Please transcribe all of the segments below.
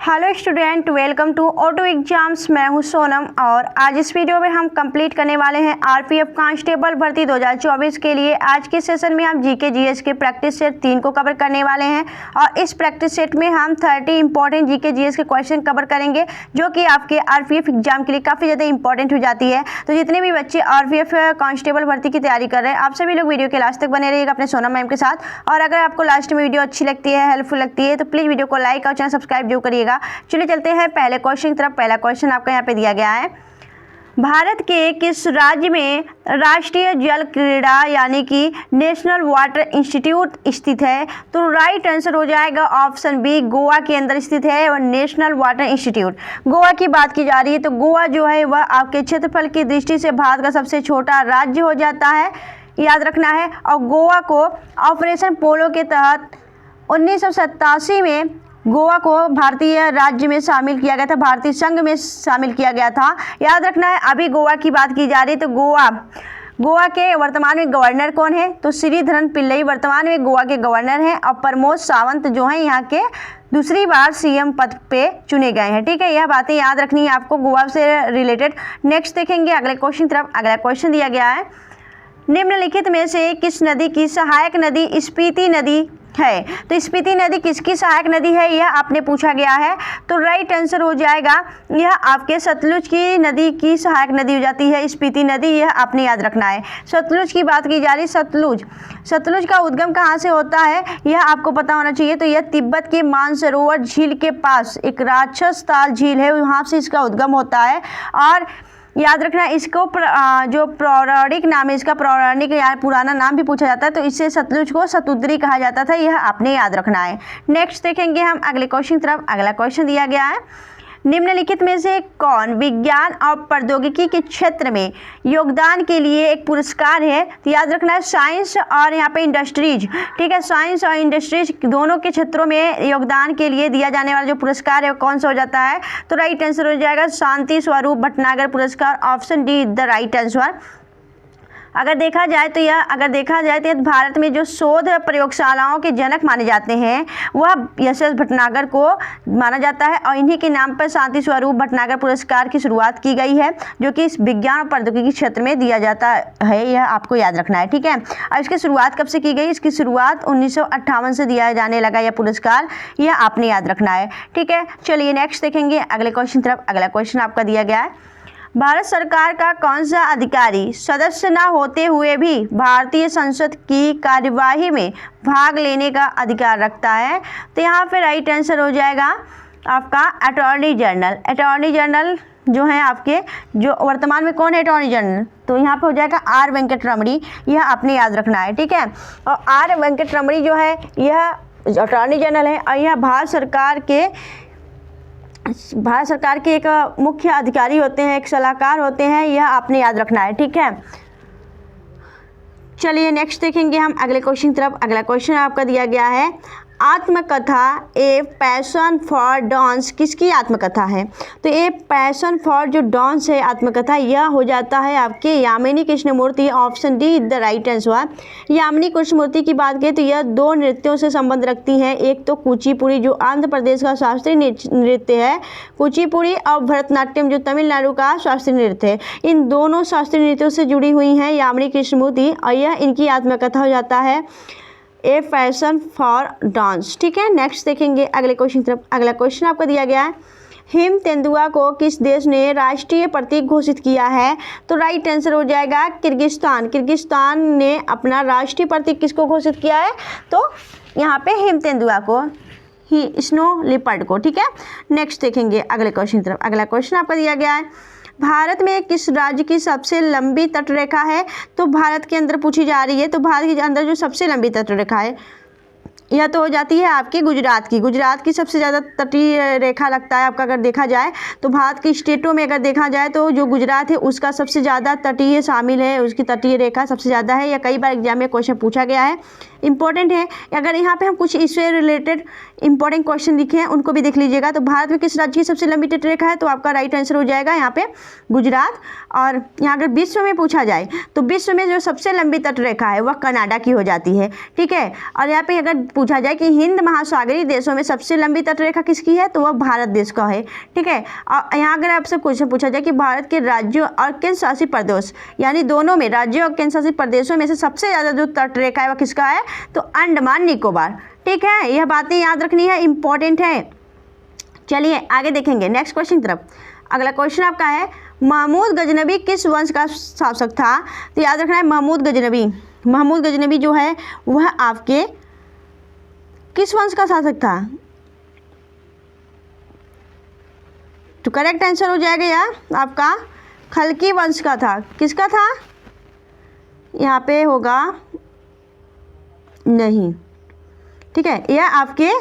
Hello student, welcome to auto exams. मैं हूं सोनम और आज इस वीडियो में हम कंप्लीट करने वाले हैं आरपीएफ कांस्टेबल भर्ती 2024 के लिए। आज के सेशन में हम जीके जीएस के प्रैक्टिस सेट 3 को कवर करने वाले हैं और इस प्रैक्टिस सेट में हम 30 इंपॉर्टेंट जीके जीएस के क्वेश्चन कवर करेंगे जो कि आपके आरपीएफ एग्जाम के लिए काफ़ी ज़्यादा इंपॉर्टेंट हो जाती है। तो जितने भी बच्चे आरपीएफ कांस्टेबल भर्ती की तैयारी कर रहे हैं, आप सभी लोग वीडियो के लास्ट तक बने रहिएगा अपने सोनम मैम के साथ। और अगर आपको लास्ट में वीडियो अच्छी लगती है, हेल्पफुल लगती है, तो प्लीज़ वीडियो को लाइक और चैनल सब्सक्राइब जरूर करिएगा। चलिए चलते हैं पहले क्वेश्चन की तरफ। पहला क्वेश्चन आपका यहाँ पे दिया गया है, भारत के किस राज्य में राष्ट्रीय जल क्रीड़ा यानी कि नेशनल वाटर इंस्टीट्यूट स्थित है? तो राइट आंसर हो जाएगा ऑप्शन बी, गोवा के अंदर स्थित है और नेशनल वाटर इंस्टीट्यूट। गोवा की बात की जा रही है तो गोवा जो है वह आपके क्षेत्रफल की दृष्टि से भारत का सबसे छोटा राज्य हो जाता है, याद रखना है। और गोवा को ऑपरेशन पोलो के तहत 1987 में गोवा को भारतीय राज्य में शामिल किया गया था, भारतीय संघ में शामिल किया गया था, याद रखना है। अभी गोवा की बात की जा रही है तो गोवा के वर्तमान में गवर्नर कौन है? तो श्रीधरन पिल्लई वर्तमान में गोवा के गवर्नर हैं और प्रमोद सावंत जो हैं यहाँ के दूसरी बार सीएम पद पे चुने गए हैं। ठीक है, यह बातें याद रखनी है आपको गोवा से रिलेटेड। नेक्स्ट देखेंगे अगले क्वेश्चन तरफ। अगला क्वेश्चन दिया गया है, निम्नलिखित में से किस नदी की सहायक नदी स्पीति नदी है? तो स्पीति नदी किसकी सहायक नदी है, यह आपने पूछा गया है। तो राइट आंसर हो जाएगा यह आपके सतलुज की नदी की सहायक नदी हो जाती है स्पीति नदी, यह आपने याद रखना है। सतलुज की बात की जा रही, सतलुज का उद्गम कहाँ से होता है यह आपको पता होना चाहिए। तो यह तिब्बत के मानसरोवर झील के पास एक राक्षस ताल झील है, वहाँ से इसका उद्गम होता है। और याद रखना इसको जो पौराणिक नाम है, इसका पौराणिक या पुराना नाम भी पूछा जाता है, तो इससे सतलुज को सतुद्री कहा जाता था, यह आपने याद रखना है। नेक्स्ट देखेंगे हम अगले क्वेश्चन तरफ। अगला क्वेश्चन दिया गया है, निम्नलिखित में से कौन विज्ञान और प्रौद्योगिकी के क्षेत्र में योगदान के लिए एक पुरस्कार है? तो याद रखना है साइंस और यहाँ पे इंडस्ट्रीज। ठीक है, साइंस और इंडस्ट्रीज दोनों के क्षेत्रों में योगदान के लिए दिया जाने वाला जो पुरस्कार है वो कौन सा हो जाता है? तो राइट आंसर हो जाएगा शांति स्वरूप भटनागर पुरस्कार, option D the right answer. अगर देखा जाए तो भारत में जो शोध प्रयोगशालाओं के जनक माने जाते हैं वह एस भटनागर को माना जाता है और इन्हीं के नाम पर शांति स्वरूप भटनागर पुरस्कार की शुरुआत की गई है, जो कि इस विज्ञान और प्रौद्योगिकी क्षेत्र में दिया जाता है, यह आपको याद रखना है। ठीक है, और इसकी शुरुआत कब से की गई? इसकी शुरुआत 1958 से दिया जाने लगा यह पुरस्कार, यह आपने याद रखना है। ठीक है, चलिए नेक्स्ट देखेंगे अगले क्वेश्चन तरफ। अगला क्वेश्चन आपका दिया गया है, भारत सरकार का कौन सा अधिकारी सदस्य न होते हुए भी भारतीय संसद की कार्यवाही में भाग लेने का अधिकार रखता है? तो यहाँ पे राइट आंसर हो जाएगा आपका अटॉर्नी जनरल। अटॉर्नी जनरल जो है आपके, जो वर्तमान में कौन है अटॉर्नी जनरल? तो यहाँ पे हो जाएगा आर वेंकट रमणी, यह आपने याद रखना है। ठीक है, और आर वेंकट रमणी जो है यह अटॉर्नी जनरल है और यह भारत सरकार के एक मुख्य अधिकारी होते हैं, एक सलाहकार होते हैं, यह आपने याद रखना है। ठीक है, चलिए नेक्स्ट देखेंगे हम अगले क्वेश्चन तरफ। अगला क्वेश्चन आपका दिया गया है, आत्मकथा ए पैशन फॉर डांस किसकी आत्मकथा है? तो ए पैशन फॉर जो डांस है आत्मकथा, यह हो जाता है आपके Yamini Krishnamurthy, option D the right answer. Yamini Krishnamurthy की बात करें तो यह 2 नृत्यों से संबंध रखती हैं, एक तो कुचिपुड़ी जो आंध्र प्रदेश का शास्त्रीय नृत्य है, कुचिपुड़ी, और भरतनाट्यम जो तमिलनाडु का शास्त्रीय नृत्य है। इन दोनों शास्त्रीय नृत्यों से जुड़ी हुई हैं यामिनी कृष्णमूर्ति और यह इनकी आत्मकथा हो जाता है ए पैशन फॉर डांस। ठीक है, नेक्स्ट देखेंगे अगले क्वेश्चन तरफ। अगला क्वेश्चन आपको दिया गया है, हिम तेंदुआ को किस देश ने राष्ट्रीय प्रतीक घोषित किया है? तो राइट आंसर हो जाएगा किर्गिस्तान। किर्गिस्तान ने अपना राष्ट्रीय प्रतीक किसको घोषित किया है? तो यहाँ पे हिम तेंदुआ को, ही स्नो लिपर्ड को। ठीक है, नेक्स्ट देखेंगे अगले क्वेश्चन तरफ। अगला क्वेश्चन आपका दिया गया है, भारत में किस राज्य की सबसे लंबी तटरेखा है? तो भारत के अंदर पूछी जा रही है, तो भारत के अंदर जो सबसे लंबी तटरेखा है यह तो हो जाती है आपकी गुजरात की सबसे ज़्यादा तटीय रेखा लगता है आपका। अगर देखा जाए तो भारत की स्टेटों में अगर देखा जाए तो जो गुजरात है उसका सबसे ज़्यादा तटीय शामिल है, उसकी तटीय रेखा सबसे ज़्यादा है। यह कई बार एग्जाम में क्वेश्चन पूछा गया है। इंपॉर्टेंट है। अगर यहाँ पे हम कुछ इससे रिलेटेड इंपॉर्टेंट क्वेश्चन लिखे हैं उनको भी देख लीजिएगा। तो भारत में किस राज्य की सबसे लंबी तटरेखा है, तो आपका राइट आंसर हो जाएगा यहाँ पे गुजरात। और यहाँ अगर विश्व में पूछा जाए तो विश्व में जो सबसे लंबी तटरेखा है वह कनाडा की हो जाती है, ठीक है। और यहाँ पे अगर पूछा जाए कि हिंद महासागरीय देशों में सबसे लंबी तटरेखा किसकी है, तो वह भारत देश का है, ठीक है। और यहाँ अगर आपसे क्वेश्चन पूछा जाए कि भारत के राज्यों और केंद्र शासित प्रदेश यानी दोनों में, राज्यों और केंद्र शासित प्रदेशों में से सबसे ज़्यादा जो तटरेखा है वह किसका है, तो अंडमान निकोबार, ठीक है। यह बातें याद रखनी है, इंपॉर्टेंट है। चलिए आगे देखेंगे नेक्स्ट क्वेश्चन की तरफ। अगला क्वेश्चन आपका है महमूद गजनबी किस वंश का शासक था, तो याद रखना है महमूद गजनबी जो है वह आपके किस वंश का शासक था, तो करेक्ट आंसर हो जाएगा यार आपका खलकी वंश का था। किसका था, यहाँ पे होगा नहीं, ठीक है, यह आपके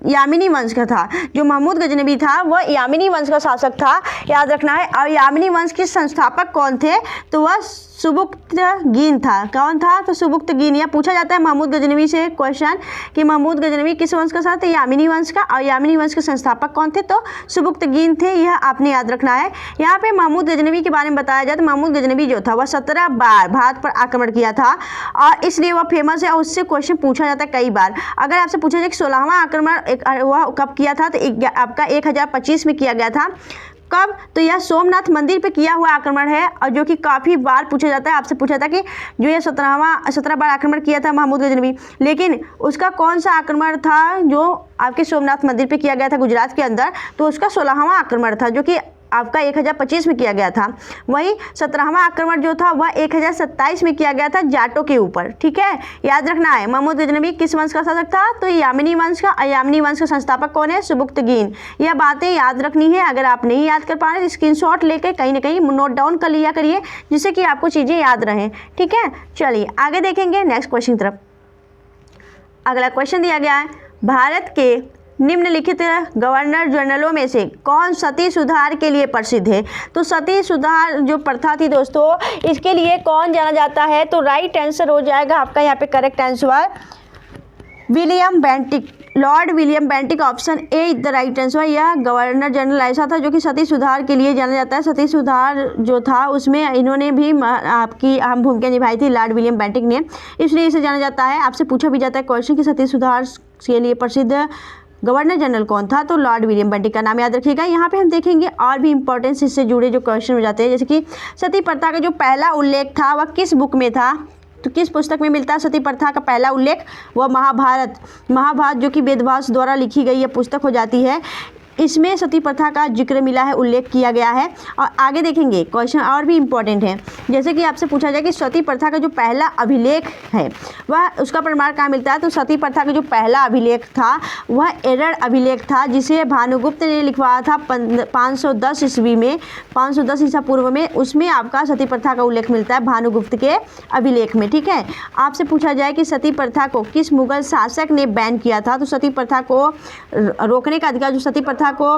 यामिनी वंश का था। जो महमूद गजनबी था वह यामिनी वंश का शासक था, याद रखना है। और यामिनी वंश के संस्थापक कौन थे, तो वह सुबुक्तगीन था। कौन था, तो सुबुक्तगीन। यह पूछा जाता है महमूद गजनबी से क्वेश्चन कि महमूद गजनबी किस वंश का था, तो यामिनी वंश का। और यामिनी वंश के संस्थापक कौन थे, तो सुबुक्तगीन थे। यह आपने याद रखना है। यहाँ पे महमूद गजनबी के बारे में बताया जाए तो महमूद गजनबी जो था वह 17 बार भारत पर आक्रमण किया था और इसलिए वह फेमस है और उससे क्वेश्चन पूछा जाता है कई बार। अगर आपसे पूछा जाए कि 16वां आक्रमण वह कब किया था, तो आपका 1025 में किया गया था। कब, तो यह सोमनाथ मंदिर पे किया हुआ आक्रमण है और जो कि काफ़ी बार पूछा जाता है। आपसे पूछा था कि जो ये 17 बार आक्रमण किया था महमूद गजनबी, लेकिन उसका कौन सा आक्रमण था जो आपके सोमनाथ मंदिर पे किया गया था गुजरात के अंदर, तो उसका 16वां आक्रमण था जो कि आपका 1025 में किया गया था। वहीं 17वां आक्रमण जो था वह 1027 में किया गया था जाटों के ऊपर, ठीक है। याद रखना है महमूद गजनबी किस वंश का शासक था, तो यामिनी वंश का। यामिनी वंश का संस्थापक कौन है, सुबुक्तगीन। यह बातें याद रखनी है। अगर आप नहीं याद कर पा रहे तो स्क्रीनशॉट लेकर कहीं ना कहीं नोट डाउन कर लिया करिए जिससे कि आपको चीज़ें याद रहें, ठीक है। चलिए आगे देखेंगे नेक्स्ट क्वेश्चन की तरफ। अगला क्वेश्चन दिया गया है भारत के निम्नलिखित गवर्नर जनरलों में से कौन सती सुधार के लिए प्रसिद्ध है, तो सती सुधार जो प्रथा थी दोस्तों इसके लिए कौन जाना जाता है, तो राइट आंसर हो जाएगा आपका यहाँ पे correct answer William Bentinck, Lord William Bentinck. Option A is the right answer. यह गवर्नर जनरल ऐसा था जो कि सती सुधार के लिए जाना जाता है। सती सुधार जो था उसमें इन्होंने भी आपकी अहम भूमिका निभाई थी लॉर्ड विलियम बेंटिक ने, इसलिए इसे जाना जाता है। आपसे पूछा भी जाता है क्वेश्चन कि सती सुधार के लिए प्रसिद्ध गवर्नर जनरल कौन था, तो लॉर्ड विलियम बेंटिक का नाम याद रखिएगा। यहाँ पे हम देखेंगे और भी इंपॉर्टेंस इससे जुड़े जो क्वेश्चन हो जाते हैं, जैसे कि सती प्रथा का जो पहला उल्लेख था वह किस बुक में था, तो किस पुस्तक में मिलता है सती प्रथा का पहला उल्लेख, वह महाभारत जो कि वेदव्यास द्वारा लिखी गई यह पुस्तक हो जाती है। इसमें सती प्रथा का जिक्र मिला है, उल्लेख किया गया है। और आगे देखेंगे क्वेश्चन और भी इम्पोर्टेंट है, जैसे कि आपसे पूछा जाए कि सती प्रथा का जो पहला अभिलेख है वह उसका प्रमाण कहाँ मिलता है, तो सती प्रथा का जो पहला अभिलेख था वह एरर अभिलेख था जिसे भानुगुप्त ने लिखवाया था 510 ईस्वी में, 510 ईसा पूर्व में। उसमें आपका सती प्रथा का उल्लेख मिलता है भानुगुप्त के अभिलेख में, ठीक है। आपसे पूछा जाए कि सती प्रथा को किस मुगल शासक ने बैन किया था, तो सती प्रथा को रोकने का अधिकार जो सती प्रथा को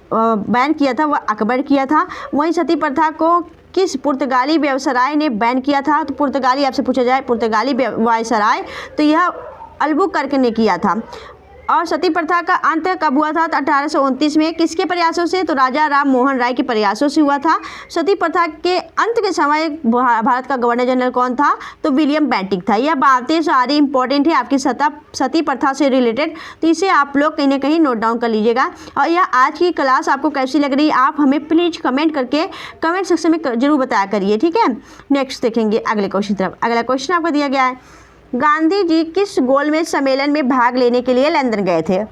बैन किया था वह अकबर किया था। वहीं सती प्रथा को किस पुर्तगाली व्यवसाय ने बैन किया था, तो पुर्तगाली, आपसे पूछा जाए पुर्तगाली व्यवसाय, तो यह अल्बुकर्क ने किया था। और सती प्रथा का अंत कब हुआ था, तो 1829 में। किसके प्रयासों से, तो राजा राम मोहन राय के प्रयासों से हुआ था। सती प्रथा के अंत के समय भारत का गवर्नर जनरल कौन था, तो विलियम बेंटिक था। यह बातें सारी इंपॉर्टेंट है आपकी सती प्रथा से रिलेटेड, तो इसे आप लोग कहीं ना कहीं नोट डाउन कर लीजिएगा। और यह आज की क्लास आपको कैसी लग रही है आप हमें प्लीज़ कमेंट करके कमेंट सेक्शन में जरूर बताया करिए, ठीक है। नेक्स्ट देखेंगे अगले क्वेश्चन तरफ। अगला क्वेश्चन आपको दिया गया है गांधी जी किस गोलमेज सम्मेलन में भाग लेने के लिए लंदन गए थे।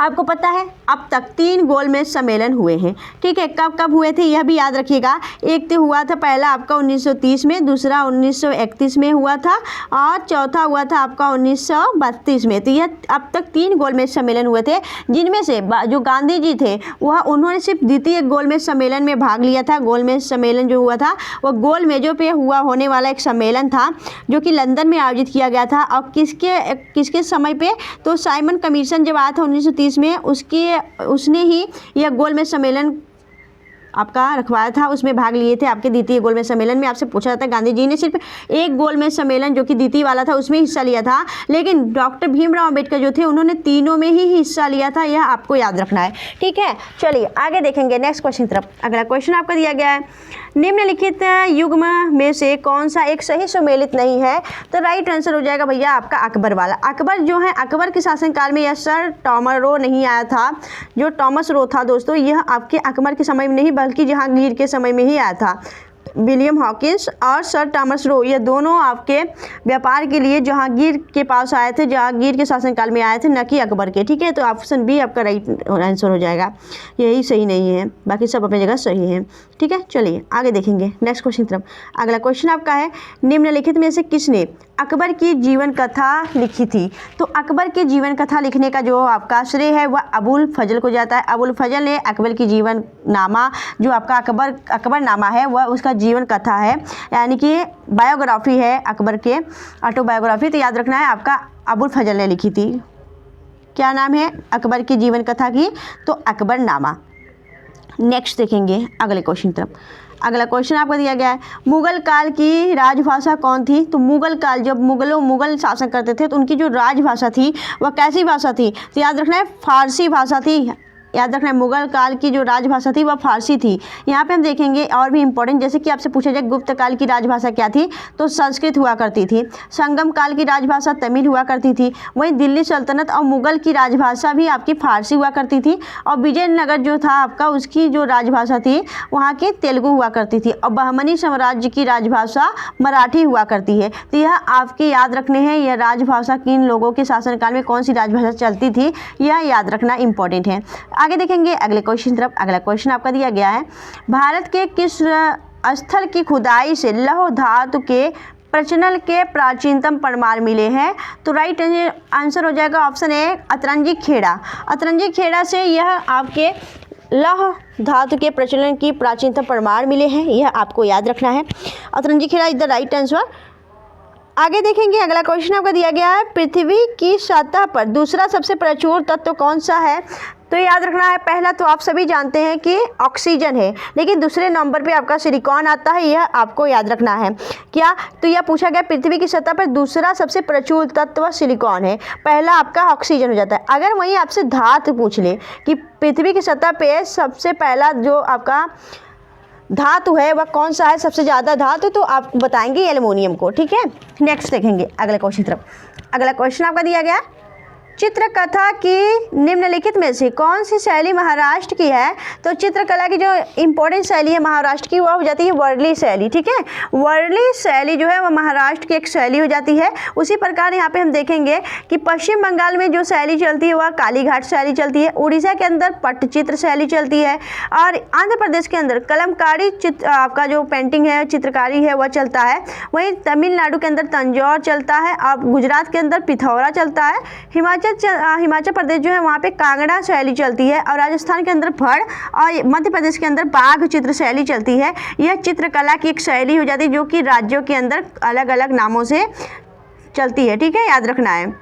आपको पता है अब तक 3 गोलमेज सम्मेलन हुए हैं, ठीक है। कब कब हुए थे यह भी याद रखिएगा। एक तो हुआ था पहला आपका 1930 में, दूसरा 1931 में हुआ था और चौथा हुआ था आपका 1932 में। तो यह अब तक 3 गोलमेज सम्मेलन हुए थे, जिनमें से जो गांधी जी थे वह उन्होंने सिर्फ द्वितीय गोलमेज सम्मेलन में भाग लिया था। गोलमेज सम्मेलन जो हुआ था वह गोल मेजों पर होने वाला एक सम्मेलन था जो कि लंदन में आयोजित किया गया था। और किसके समय पर, तो साइमन कमीशन जब आया था 1930 में उसने ही यह गोलमेज सम्मेलन आपका रखवाया था उसमें भाग लिए थे। आपके द्वितीय गोलमेज सम्मेलन में आपसे पूछा जाता है गांधी जी ने सिर्फ एक गोलमेज सम्मेलन जो कि द्वितीय वाला था उसमें हिस्सा लिया था, लेकिन डॉक्टर भीमराव अम्बेडकर जो थे उन्होंने तीनों में ही हिस्सा लिया था। यह आपको याद रखना है, ठीक है। चलिए आगे देखेंगे नेक्स्ट क्वेश्चन की तरफ। अगला क्वेश्चन आपका दिया गया है, निम्नलिखित युग्म में से कौन सा एक सही सुमेलित नहीं है? तो राइट आंसर हो जाएगा भैया आपका अकबर वाला। अकबर जो है, अकबर के शासनकाल में यह सर टॉमस रो नहीं आया था। जो टॉमस रो था दोस्तों, यह आपके अकबर के समय में नहीं बल्कि जहांगीर के समय में ही आया था। विलियम हॉकिंस और सर टॉमस रो ये दोनों आपके व्यापार के लिए जहांगीर के पास आए थे, जहांगीर के शासनकाल में आए थे, न कि अकबर के, ठीक है। तो ऑप्शन बी आपका राइट आंसर हो जाएगा, यही सही नहीं है, बाकी सब अपनी जगह सही है, ठीक है। चलिए आगे देखेंगे नेक्स्ट क्वेश्चन की तरफ। अगला क्वेश्चन आपका है, निम्नलिखित में से किसने अकबर की जीवन कथा लिखी थी? तो अकबर की जीवन कथा लिखने का जो आपका श्रेय है वह अबुल फजल को जाता है। अबुल फजल ने अकबर की जीवन नामा, जो आपका अकबर नामा है, वह उसका जीवन कथा है, यानी कि बायोग्राफी है अकबर के, ऑटोबायोग्राफी। तो याद रखना है आपका अबुल फजल ने लिखी थी। क्या नाम है अकबर की जीवन कथा की? तो अकबर नामा। नेक्स्ट देखेंगे अगले क्वेश्चन तरफ। अगला क्वेश्चन आपको दिया गया है, मुगल काल की राजभाषा कौन थी? तो मुगल काल, जब मुगल शासन करते थे तो उनकी जो राजभाषा थी वह कैसी भाषा थी? तो याद रखना है फारसी भाषा थी। याद रखना है मुगल काल की जो राजभाषा थी वह फारसी थी। यहाँ पे हम देखेंगे और भी इंपॉर्टेंट, जैसे कि आपसे पूछा जाए गुप्त काल की राजभाषा क्या थी? तो संस्कृत हुआ करती थी। संगम काल की राजभाषा तमिल हुआ करती थी। वहीं दिल्ली सल्तनत और मुगल की राजभाषा भी आपकी फारसी हुआ करती थी। और विजयनगर जो था आपका, उसकी जो राजभाषा थी वहाँ की तेलुगु हुआ करती थी। और बहमनी साम्राज्य की राजभाषा मराठी हुआ करती है। तो यह आपके याद रखने हैं, यह राजभाषा किन लोगों के शासनकाल में कौन सी राजभाषा चलती थी, यह याद रखना इंपॉर्टेंट है। आगे देखेंगे अगले क्वेश्चन तरफ। अगला क्वेश्चन आपका दिया गया है, भारत के किस स्थल की खुदाई से लौह धातु के प्रचलन के प्राचीनतम प्रमाण मिले हैं? तो राइट आंसर हो जाएगा ऑप्शन ए अतरंजी खेड़ा। अतरंजी खेड़ा से यह आपके लौह धातु के प्रचलन की प्राचीनतम प्रमाण मिले हैं, यह आपको याद रखना है। Atranji Khera is the right answer. आगे देखेंगे अगला क्वेश्चन आपका दिया गया है, पृथ्वी की सतह पर दूसरा सबसे प्रचुर तत्व कौन सा है? तो याद रखना है, पहला तो आप सभी जानते हैं कि ऑक्सीजन है, लेकिन दूसरे नंबर पे आपका सिलिकॉन आता है, यह आपको याद रखना है। क्या? तो यह पूछा गया पृथ्वी की सतह पर दूसरा सबसे प्रचुर तत्व सिलिकॉन है, पहला आपका ऑक्सीजन हो जाता है। अगर वहीं आपसे धातु पूछ ले कि पृथ्वी की सतह पे सबसे पहला जो आपका धातु है वह कौन सा है, सबसे ज़्यादा धातु, तो आप बताएंगे एल्युमिनियम को, ठीक है। नेक्स्ट देखेंगे अगले क्वेश्चन तरफ। अगला क्वेश्चन आपका दिया गया, चित्रकथा की निम्नलिखित में से कौन सी शैली महाराष्ट्र की है? तो चित्रकला की जो इंपॉर्टेंट शैली है महाराष्ट्र की वह हो जाती है वर्ली शैली, ठीक है। वर्ली शैली जो है वह महाराष्ट्र की एक शैली हो जाती है। उसी प्रकार यहाँ पे हम देखेंगे कि पश्चिम बंगाल में जो शैली चलती है वह कालीघाट शैली चलती है। उड़ीसा के अंदर पट्टचित्र शैली चलती है और आंध्र प्रदेश के अंदर कलमकारी आपका जो पेंटिंग है, चित्रकारी है, वह चलता है। वहीं तमिलनाडु के अंदर तंजौर चलता है और गुजरात के अंदर पिथौरा चलता है। हिमाचल प्रदेश जो है वहाँ पे कांगड़ा शैली चलती है और राजस्थान के अंदर फड़ और मध्य प्रदेश के अंदर बाघ चित्र शैली चलती है। यह चित्रकला की एक शैली हो जाती है जो कि राज्यों के अंदर अलग अलग नामों से चलती है, ठीक है, याद रखना है।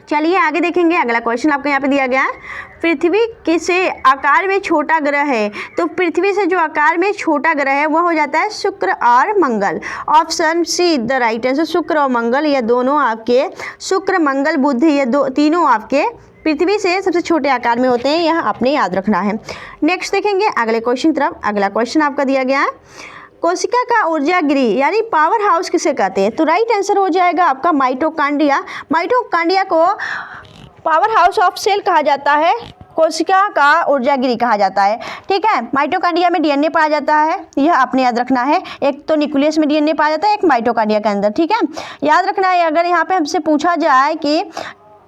चलिए आगे देखेंगे अगला क्वेश्चन आपको यहाँ पे दिया गया है, पृथ्वी किसे आकार में छोटा ग्रह है? तो पृथ्वी से जो आकार में छोटा ग्रह है वह हो जाता है शुक्र और Mangal. Option C the right answer, Shukra और मंगल ये दोनों आपके, शुक्र मंगल बुध ये तीनों आपके पृथ्वी से सबसे छोटे आकार में होते हैं, यह आपने याद रखना है। नेक्स्ट देखेंगे अगले क्वेश्चन तरफ। अगला क्वेश्चन आपका दिया गया है, कोशिका का ऊर्जा गृह यानी पावर हाउस किसे कहते हैं? तो राइट आंसर हो जाएगा आपका माइटोकॉन्ड्रिया। माइटोकॉन्ड्रिया को पावर हाउस ऑफ सेल कहा जाता है, कोशिका का ऊर्जा गृह कहा जाता है, ठीक है। माइटोकॉन्ड्रिया में डीएनए पाया जाता है, यह आपने याद रखना है। एक तो न्यूक्लियस में डीएनए पाया जाता है, एक माइटोकॉन्ड्रिया के अंदर, ठीक है, याद रखना है। अगर यहाँ पे हमसे पूछा जाए कि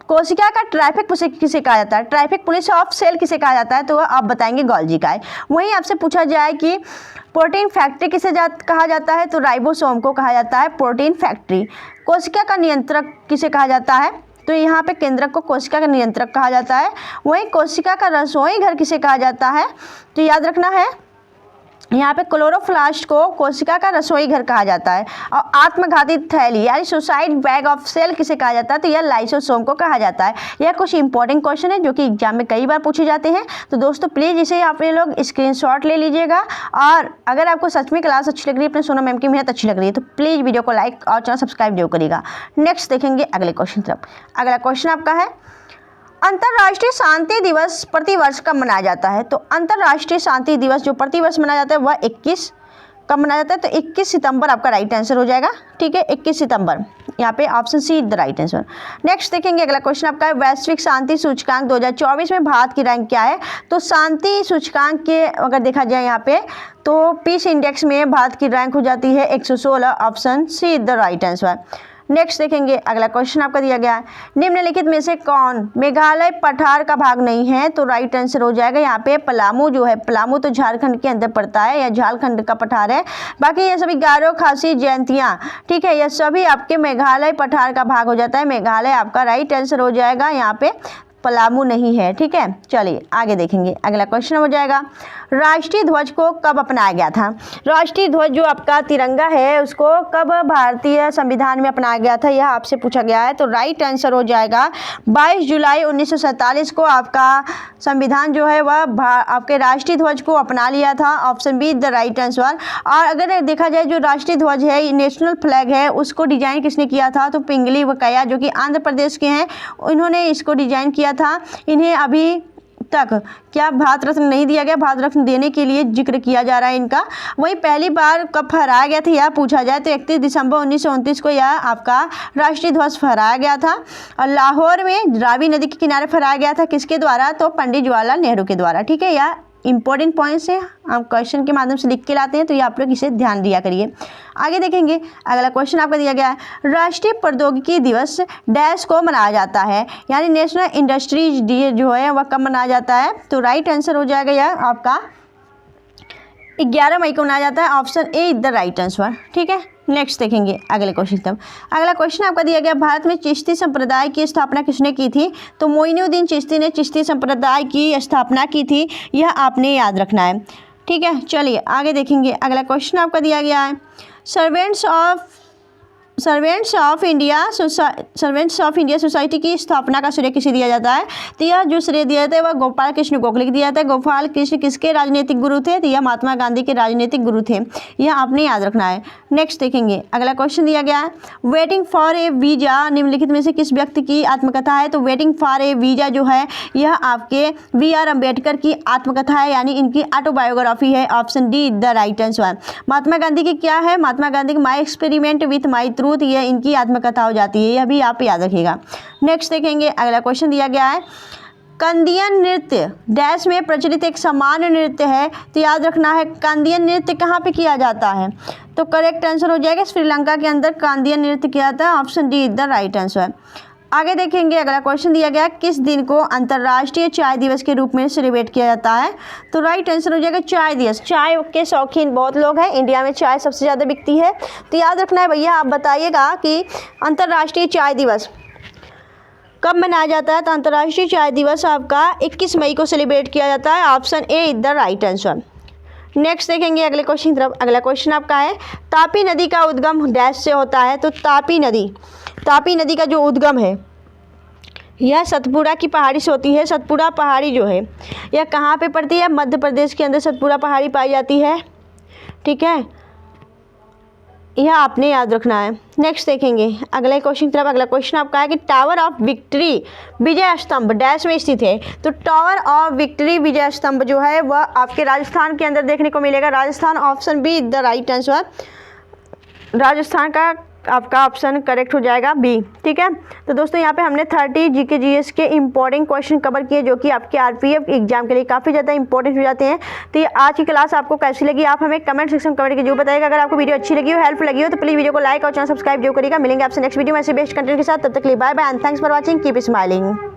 कोशिका का ट्रैफिक किसे कहा जाता है, ट्रैफिक पुलिस ऑफ सेल किसे कहा जाता है, तो आप बताएंगे गोल्जी का है। वहीं आपसे पूछा जाए कि प्रोटीन फैक्ट्री किसे कहा जाता है, तो राइबोसोम को कहा जाता है प्रोटीन फैक्ट्री। कोशिका का नियंत्रक किसे कहा जाता है, तो यहाँ पे केंद्रक को कोशिका का नियंत्रक कहा जाता है। वहीं कोशिका का रसोई घर किसे कहा जाता है, तो याद रखना है यहाँ पे क्लोरोप्लास्ट को कोशिका का रसोई घर कहा जाता है। और आत्मघाती थैली यानी सुसाइड बैग ऑफ सेल किसे कहा जाता है, तो यह लाइसोसोम को कहा जाता है। यह कुछ इंपॉर्टेंट क्वेश्चन है जो कि एग्जाम में कई बार पूछे जाते हैं। तो दोस्तों प्लीज़ इसे आप लोग स्क्रीनशॉट ले लीजिएगा। और अगर आपको सच में क्लास अच्छी लग रही है, अपने सोनम मैम की मेहनत अच्छी लग रही है, तो प्लीज़ वीडियो को लाइक और चैनल सब्सक्राइब जरूर करिएगा। नेक्स्ट देखेंगे अगले क्वेश्चन तरफ। अगला क्वेश्चन आपका है, अंतर्राष्ट्रीय शांति दिवस प्रतिवर्ष कब मनाया जाता है। तो अंतर्राष्ट्रीय शांति दिवस जो प्रतिवर्ष मनाया जाता है वह 21 कब मनाया जाता है, तो 21 सितंबर आपका राइट आंसर हो जाएगा। ठीक है, 21 सितंबर, यहाँ पे option C the right answer. Next देखेंगे अगला क्वेश्चन आपका है, वैश्विक शांति सूचकांक 2024 में भारत की रैंक क्या है। तो शांति सूचकांक के अगर देखा जाए यहाँ पे तो पीस इंडेक्स में भारत की रैंक हो जाती है 116, option C the right answer. Next देखेंगे अगला क्वेश्चन आपका दिया गया है, निम्नलिखित में से कौन मेघालय पठार का भाग नहीं है। तो राइट आंसर हो जाएगा यहाँ पे पलामू जो है, पलामू तो झारखंड के अंदर पड़ता है या झारखंड का पठार है। बाकी ये सभी गारो, खासी, जयंतियाँ, ठीक है, ये सभी आपके मेघालय पठार का भाग हो जाता है। मेघालय आपका राइट आंसर हो जाएगा, यहाँ पे पलामू नहीं है। ठीक है, चलिए आगे देखेंगे अगला क्वेश्चन हो जाएगा, राष्ट्रीय ध्वज को कब अपनाया गया था। राष्ट्रीय ध्वज जो आपका तिरंगा है उसको कब भारतीय संविधान में अपनाया गया था, यह आपसे पूछा गया है। तो राइट आंसर हो जाएगा 22 जुलाई 1947 को आपका संविधान जो है वह आपके राष्ट्रीय ध्वज को अपना लिया था, option be the right answer. और अगर देखा जाए जो राष्ट्रीय ध्वज है, नेशनल फ्लैग है, उसको डिजाइन किसने किया था, तो पिंगली वकैया जो कि आंध्र प्रदेश के हैं, उन्होंने इसको डिजाइन किया था। इन्हें अभी तक क्या भारत रत्न नहीं दिया गया, भारत रत्न देने के लिए जिक्र किया जा रहा है इनका। वही पहली बार कब फहराया गया था यह पूछा जाए तो 31 दिसंबर 1929 को यह आपका राष्ट्रीय ध्वज फहराया गया था। और लाहौर में रावी नदी के किनारे फहराया गया था, किसके द्वारा, तो पंडित जवाहरलाल नेहरू के द्वारा। ठीक है, यह इंपॉर्टेंट पॉइंट्स है, हम क्वेश्चन के माध्यम से लिख के लाते हैं, तो ये आप लोग इसे ध्यान दिया करिए। आगे देखेंगे अगला क्वेश्चन आपका दिया गया है, राष्ट्रीय प्रौद्योगिकी दिवस डैश को मनाया जाता है, यानी नेशनल इंडस्ट्रीज डे जो है वह कब मनाया जाता है। तो राइट आंसर हो जाएगा यह आपका 11 मई को मनाया जाता है, option A the right answer. ठीक है, नेक्स्ट देखेंगे अगले क्वेश्चन तब। अगला क्वेश्चन आपका दिया गया, भारत में चिश्ती संप्रदाय की स्थापना किसने की थी। तो मोइनुद्दीन चिश्ती ने चिश्ती संप्रदाय की स्थापना की थी, यह आपने याद रखना है। ठीक है, चलिए आगे देखेंगे अगला क्वेश्चन आपका दिया गया है, सर्वेंट्स ऑफ इंडिया सोसाइटी की स्थापना का श्रेय किसे दिया जाता है। तो यह जो श्रेय दिया जाता है वह गोपाल कृष्ण गोखले को दिया जाता है। गोपाल कृष्ण किसके राजनीतिक गुरु थे, तो यह महात्मा गांधी के राजनीतिक गुरु थे, यह आपने याद रखना है। नेक्स्ट देखेंगे अगला क्वेश्चन दिया गया है, वेटिंग फॉर ए वीज़ा निम्नलिखित में से किस व्यक्ति की आत्मकथा है। तो वेटिंग फॉर ए वीज़ा जो है यह आपके BR अम्बेडकर की आत्मकथा है, यानी इनकी ऑटोबायोग्राफी है, option D the right answer. Mahatma Gandhi की क्या है, महात्मा गांधी की my experiment with my truth, यह इनकी आत्मकथा हो जाती है, यह भी आप याद रखिएगा। नेक्स्ट देखेंगे अगला क्वेश्चन दिया गया है, कंदियन नृत्य डैश में प्रचलित एक सामान्य नृत्य है। तो याद रखना है कंदियन नृत्य कहाँ पे किया जाता है। तो करेक्ट आंसर हो जाएगा श्रीलंका के अंदर कंदियन नृत्य किया जाता है, option D the right answer. आगे देखेंगे अगला क्वेश्चन दिया गया, किस दिन को अंतर्राष्ट्रीय चाय दिवस के रूप में सेलिब्रेट किया जाता है। तो राइट आंसर हो जाएगा चाय दिवस। चाय के शौकीन बहुत लोग हैं, इंडिया में चाय सबसे ज़्यादा बिकती है। तो याद रखना है भैया, आप बताइएगा कि अंतर्राष्ट्रीय चाय दिवस कब मनाया जाता है। तो अंतर्राष्ट्रीय चाय दिवस आपका 21 मई को सेलिब्रेट किया जाता है, option A is the right answer. Next देखेंगे अगले क्वेश्चन की तरफ। अगला क्वेश्चन आपका है, तापी नदी का उद्गम डैश से होता है। तो तापी नदी का जो उद्गम है यह सतपुड़ा की पहाड़ी से होती है। सतपुड़ा पहाड़ी जो है यह कहाँ पे पड़ती है, मध्य प्रदेश के अंदर सतपुड़ा पहाड़ी पाई जाती है। ठीक है, यह आपने याद रखना है। नेक्स्ट देखेंगे अगले क्वेश्चन की तरफ। अगला क्वेश्चन आपका है कि टावर ऑफ विक्ट्री विजय स्तंभ डैश में स्थित है। तो टावर ऑफ विक्ट्री विजय स्तंभ जो है वह आपके राजस्थान के अंदर देखने को मिलेगा, Rajasthan, option be the right answer. Rajasthan का आपका ऑप्शन करेक्ट हो जाएगा बी। ठीक है, तो दोस्तों यहाँ पे हमने 30 GK GS के इंपॉर्टेंट क्वेश्चन कवर किए जो कि आपके RPF एग्जाम के लिए काफ़ी ज़्यादा इंपॉर्टेंट हो जाते हैं। तो ये आज की क्लास आपको कैसी लगी आप हमें कमेंट सेक्शन में कमेंट करके जरूर बताइएगा। अगर आपको वीडियो अच्छी लगी हो, हेल्पफुल लगी हो, तो प्लीज़ वीडियो को लाइक और चैनल सब्सक्राइब जरूर करिएगा। मिलेंगे आपसे नेक्स्ट वीडियो में ऐसे बेस्ट कंटेंट के साथ, तब तक के लिए bye bye and thanks for watching, keep smiling.